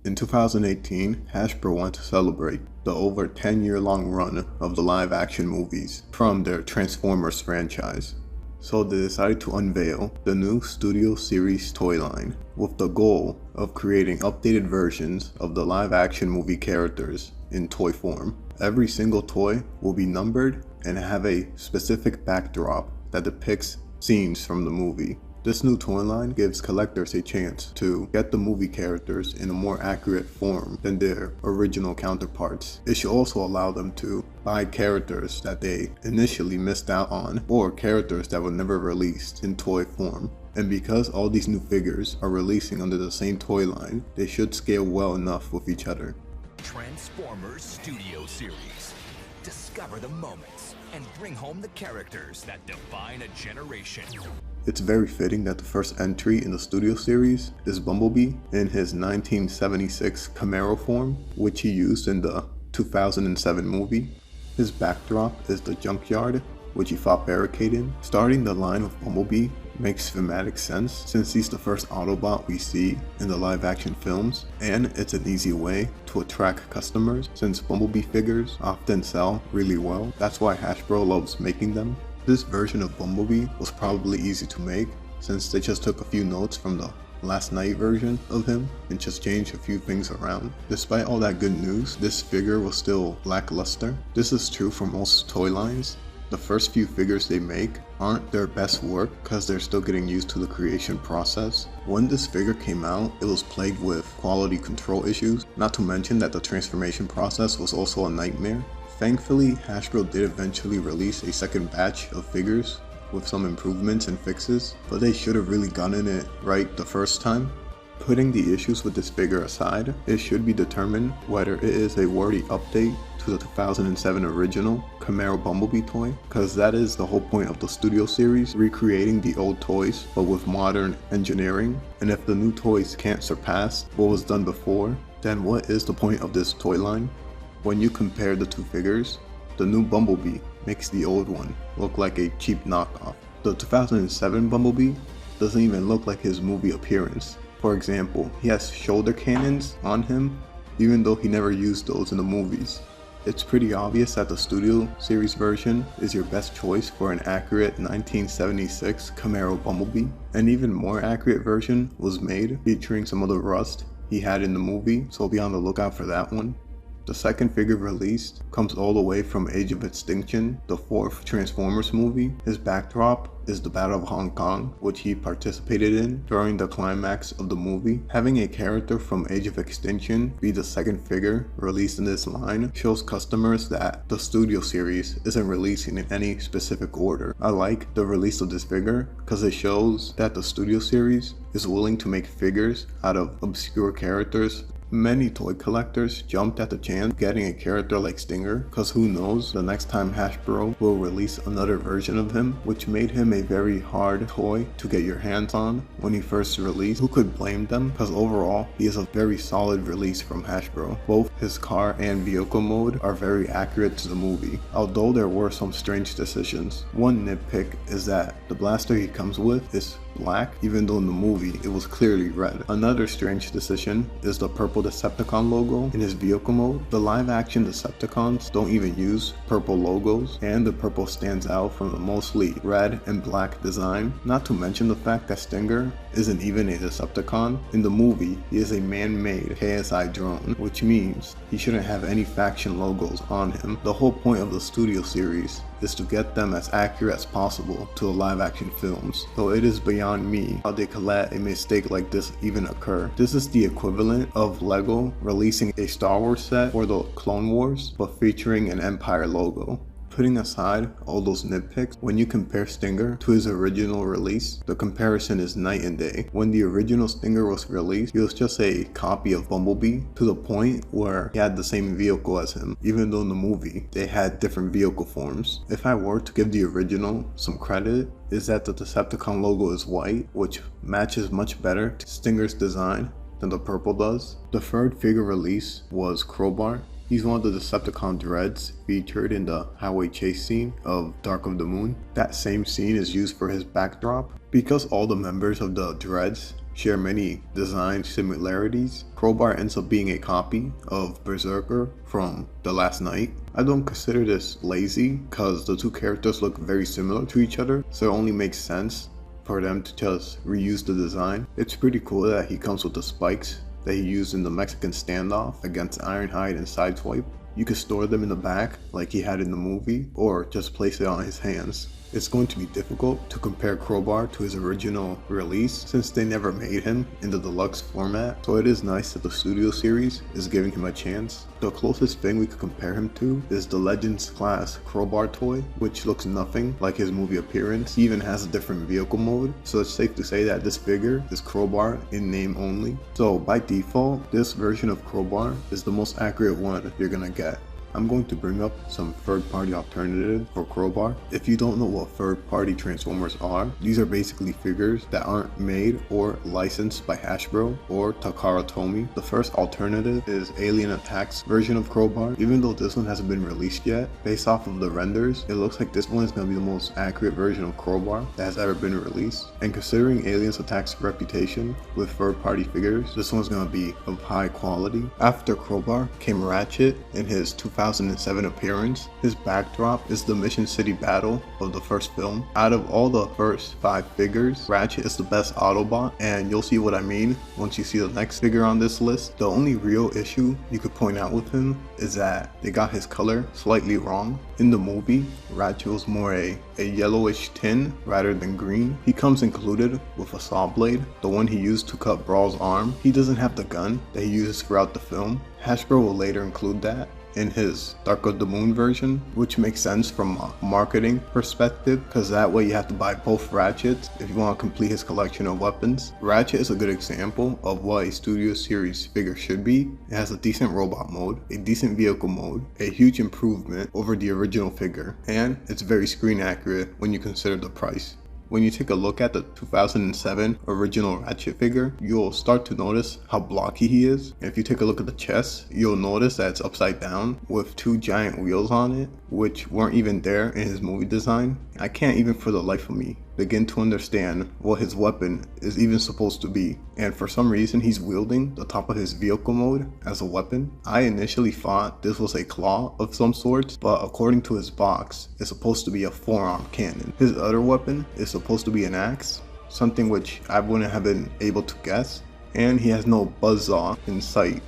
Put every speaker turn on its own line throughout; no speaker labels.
In 2018, Hasbro wanted to celebrate the over 10-year-long run of the live-action movies from their Transformers franchise. So they decided to unveil the new Studio Series toy line with the goal of creating updated versions of the live-action movie characters in toy form. Every single toy will be numbered and have a specific backdrop that depicts scenes from the movie. This new toy line gives collectors a chance to get the movie characters in a more accurate form than their original counterparts. It should also allow them to buy characters that they initially missed out on, or characters that were never released in toy form. And because all these new figures are releasing under the same toy line, they should scale well enough with each other.
Transformers Studio Series. Discover the moments and bring home the characters that define a generation.
It's very fitting that the first entry in the Studio Series is Bumblebee in his 1976 Camaro form, which he used in the 2007 movie. His backdrop is the junkyard, which he fought Barricade in. Starting the line with Bumblebee makes thematic sense since he's the first Autobot we see in the live-action films, and it's an easy way to attract customers since Bumblebee figures often sell really well. That's why Hasbro loves making them. This version of Bumblebee was probably easy to make since they just took a few notes from the Last Night version of him and just changed a few things around. Despite all that good news, this figure was still lackluster. This is true for most toy lines. The first few figures they make aren't their best work because they're still getting used to the creation process. When this figure came out, it was plagued with quality control issues, not to mention that the transformation process was also a nightmare. Thankfully, Hasbro did eventually release a second batch of figures with some improvements and fixes, but they should have really gotten it right the first time. Putting the issues with this figure aside, it should be determined whether it is a worthy update to the 2007 original Camaro Bumblebee toy, because that is the whole point of the Studio Series, recreating the old toys but with modern engineering. And if the new toys can't surpass what was done before, then what is the point of this toy line? When you compare the two figures, the new Bumblebee makes the old one look like a cheap knockoff. The 2007 Bumblebee doesn't even look like his movie appearance. For example, he has shoulder cannons on him, even though he never used those in the movies. It's pretty obvious that the Studio Series version is your best choice for an accurate 1976 Camaro Bumblebee. An even more accurate version was made featuring some of the rust he had in the movie, so be on the lookout for that one. The second figure released comes all the way from Age of Extinction, the fourth Transformers movie. His backdrop is the Battle of Hong Kong, which he participated in during the climax of the movie. Having a character from Age of Extinction be the second figure released in this line shows customers that the Studio Series isn't releasing in any specific order. I like the release of this figure because it shows that the Studio Series is willing to make figures out of obscure characters. Many toy collectors jumped at the chance of getting a character like Stinger, because who knows, the next time Hasbro will release another version of him, which made him a very hard toy to get your hands on when he first released. Who could blame them? Because overall, he is a very solid release from Hasbro. Both his car and vehicle mode are very accurate to the movie, although there were some strange decisions. One nitpick is that the blaster he comes with is black, even though in the movie it was clearly red. Another strange decision is the purple Decepticon logo in his vehicle mode. The live action Decepticons don't even use purple logos, and the purple stands out from the mostly red and black design. Not to mention the fact that Stinger isn't even a Decepticon. In the movie, he is a man-made KSI drone, which means he shouldn't have any faction logos on him. The whole point of the Studio Series is to get them as accurate as possible to the live action films. So it is beyond me how they could let a mistake like this even occur. This is the equivalent of Lego releasing a Star Wars set for the Clone Wars, but featuring an Empire logo. Putting aside all those nitpicks, when you compare Stinger to his original release, the comparison is night and day. When the original Stinger was released, he was just a copy of Bumblebee to the point where he had the same vehicle as him, even though in the movie they had different vehicle forms. If I were to give the original some credit, is that the Decepticon logo is white, which matches much better to Stinger's design than the purple does. The third figure release was Crowbar. He's one of the Decepticon dreads featured in the highway chase scene of Dark of the Moon. That same scene is used for his backdrop. Because all the members of the dreads share many design similarities. Crowbar ends up being a copy of Berserker from The Last Knight. I don't consider this lazy because the two characters look very similar to each other, so it only makes sense for them to just reuse the design. It's pretty cool that he comes with the spikes that he used in the Mexican standoff against Ironhide and Sideswipe. You could store them in the back like he had in the movie, or just place it on his hands. It's going to be difficult to compare Crowbar to his original release since they never made him in the deluxe format, so it is nice that the studio series is giving him a chance. The closest thing we could compare him to is the Legends class Crowbar toy, which looks nothing like his movie appearance. He even has a different vehicle mode, so it's safe to say that this figure is Crowbar in name only. So by default, this version of Crowbar is the most accurate one you're gonna get. I'm going to bring up some third-party alternatives for Crowbar. If you don't know what third-party Transformers are, these are basically figures that aren't made or licensed by Hasbro or Takara Tomy. The first alternative is Alien Attack's version of Crowbar. Even though this one hasn't been released yet, based off of the renders, it looks like this one is going to be the most accurate version of Crowbar that has ever been released. And considering Alien Attack's reputation with third-party figures, this one's going to be of high quality. After Crowbar came Ratchet in his 2007 appearance. His backdrop is the Mission City battle of the first film. Out of all the first 5 figures, Ratchet is the best Autobot, and you'll see what I mean once you see the next figure on this list. The only real issue you could point out with him is that they got his color slightly wrong. In the movie, Ratchet was more a yellowish tin rather than green. He comes included with a saw blade, the one he used to cut Brawl's arm. He doesn't have the gun that he uses throughout the film. Hasbro will later include that in his Dark of the Moon version, which makes sense from a marketing perspective because that way you have to buy both Ratchets if you want to complete his collection of weapons. Ratchet is a good example of what a Studio Series figure should be. It has a decent robot mode, a decent vehicle mode, a huge improvement over the original figure, and it's very screen accurate when you consider the price. When you take a look at the 2007 original Ratchet figure, you'll start to notice how blocky he is. If you take a look at the chest, you'll notice that it's upside down with 2 giant wheels on it, which weren't even there in his movie design. I can't even for the life of me begin to understand what his weapon is even supposed to be, and for some reason he's wielding the top of his vehicle mode as a weapon. I initially thought this was a claw of some sort, but according to his box, it's supposed to be a forearm cannon. His other weapon is supposed to be an axe, something which I wouldn't have been able to guess, and he has no buzzsaw in sight.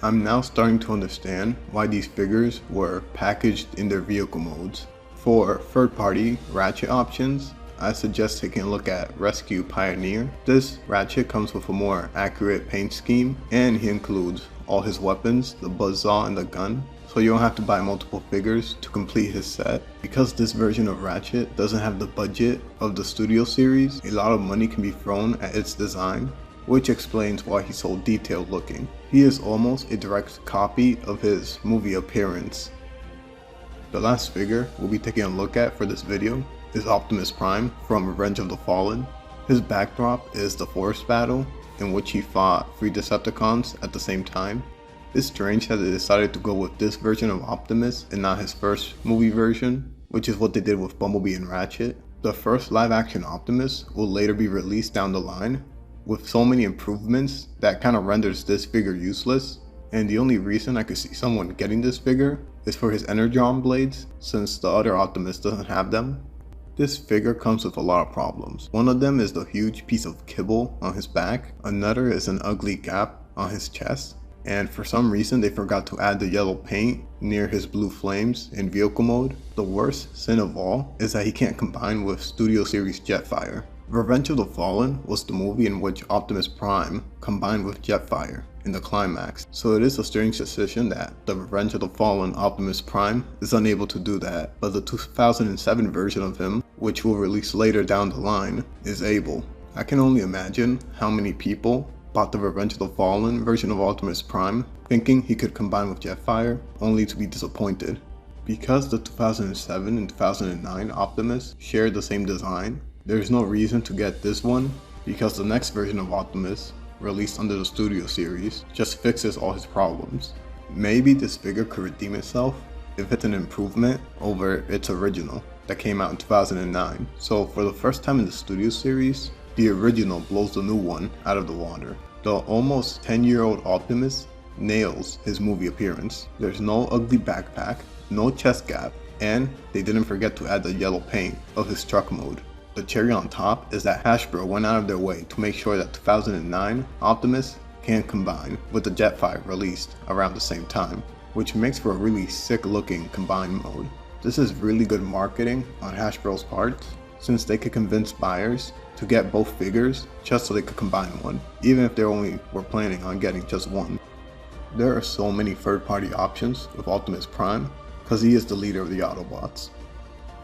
I'm now starting to understand why these figures were packaged in their vehicle modes. For third-party Ratchet options, I suggest taking a look at Rescue Pioneer. This Ratchet comes with a more accurate paint scheme, and he includes all his weapons, the buzzsaw and the gun, so you don't have to buy multiple figures to complete his set. Because this version of Ratchet doesn't have the budget of the Studio Series, a lot of money can be thrown at its design, which explains why he's so detailed looking. He is almost a direct copy of his movie appearance. The last figure we'll be taking a look at for this video is Optimus Prime from Revenge of the Fallen. His backdrop is the forest battle in which he fought 3 Decepticons at the same time. It's strange that they decided to go with this version of Optimus and not his first movie version, which is what they did with Bumblebee and Ratchet. The first live action Optimus will later be released down the line with so many improvements that kind of renders this figure useless, and the only reason I could see someone getting this figure is for his Energon blades, since the other Optimus doesn't have them. This figure comes with a lot of problems. One of them is the huge piece of kibble on his back, another is an ugly gap on his chest, and for some reason they forgot to add the yellow paint near his blue flames in vehicle mode. The worst sin of all is that he can't combine with Studio Series Jetfire. Revenge of the Fallen was the movie in which Optimus Prime combined with Jetfire in the climax, so it is a strange decision that the Revenge of the Fallen Optimus Prime is unable to do that, but the 2007 version of him, which will release later down the line, is able. I can only imagine how many people bought the Revenge of the Fallen version of Optimus Prime thinking he could combine with Jetfire, only to be disappointed. Because the 2007 and 2009 Optimus shared the same design, there is no reason to get this one, because the next version of Optimus, released under the Studio Series, just fixes all his problems. Maybe this figure could redeem itself if it's an improvement over its original that came out in 2009. So for the first time in the Studio Series, The original blows the new one out of the water. The almost 10-year-old Optimus nails his movie appearance. There's no ugly backpack, no chest gap, and they didn't forget to add the yellow paint of his truck mode. The cherry on top is that Hasbro went out of their way to make sure that 2009 Optimus can combine with the Jetfire released around the same time, which makes for a really sick looking combined mode. This is really good marketing on Hasbro's part, since they could convince buyers to get both figures just so they could combine one, even if they only were planning on getting just one. There are so many third-party options with Optimus Prime because he is the leader of the Autobots.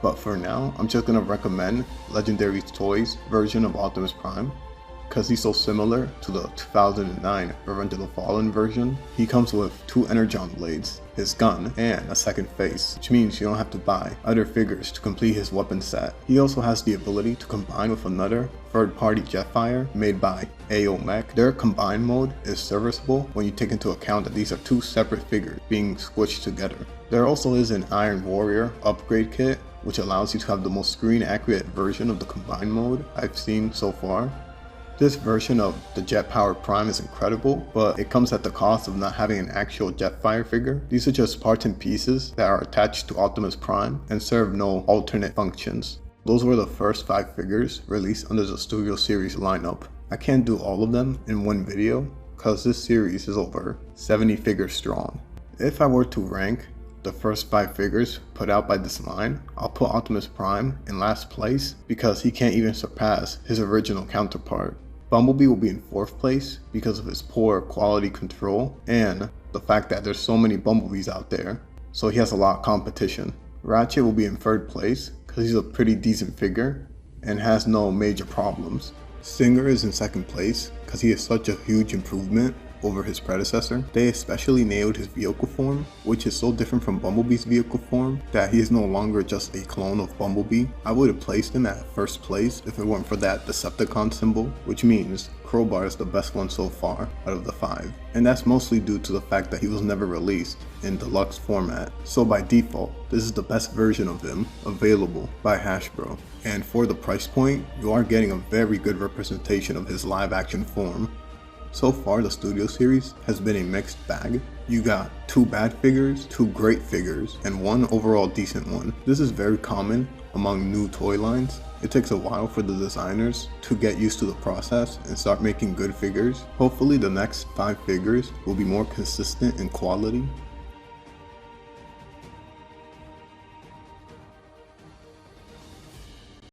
But for now, I'm just going to recommend Legendary Toys version of Optimus Prime because he's so similar to the 2009 Revenge of the Fallen version. He comes with 2 Energon blades, his gun, and a second face, which means you don't have to buy other figures to complete his weapon set. He also has the ability to combine with another third-party Jetfire made by AO Mech. Their combined mode is serviceable when you take into account that these are 2 separate figures being squished together. There also is an Iron Warrior upgrade kit, which allows you to have the most screen accurate version of the combined mode I've seen so far. This version of the Jet-powered Prime is incredible, but it comes at the cost of not having an actual Jetfire figure. These are just parts and pieces that are attached to Optimus Prime and serve no alternate functions. Those were the first 5 figures released under the Studio Series lineup. I can't do all of them in one video because this series is over 70 figures strong. If I were to rank the first 5 figures put out by this line, I'll put Optimus Prime in last place because he can't even surpass his original counterpart. Bumblebee will be in 4th place because of his poor quality control and the fact that there's so many Bumblebees out there, so he has a lot of competition. Ratchet will be in 3rd place because he's a pretty decent figure and has no major problems. Singer is in 2nd place because he is such a huge improvement over his predecessor. They especially nailed his vehicle form, which is so different from Bumblebee's vehicle form that he is no longer just a clone of Bumblebee. I would have placed him at 1st place if it weren't for that Decepticon symbol, which means Crowbar is the best one so far out of the 5. And that's mostly due to the fact that he was never released in deluxe format. So by default, this is the best version of him available by Hasbro. And for the price point, you are getting a very good representation of his live action form. So far, the Studio Series has been a mixed bag. You got 2 bad figures, 2 great figures, and 1 overall decent one. This is very common among new toy lines. It takes a while for the designers to get used to the process and start making good figures. Hopefully the next 5 figures will be more consistent in quality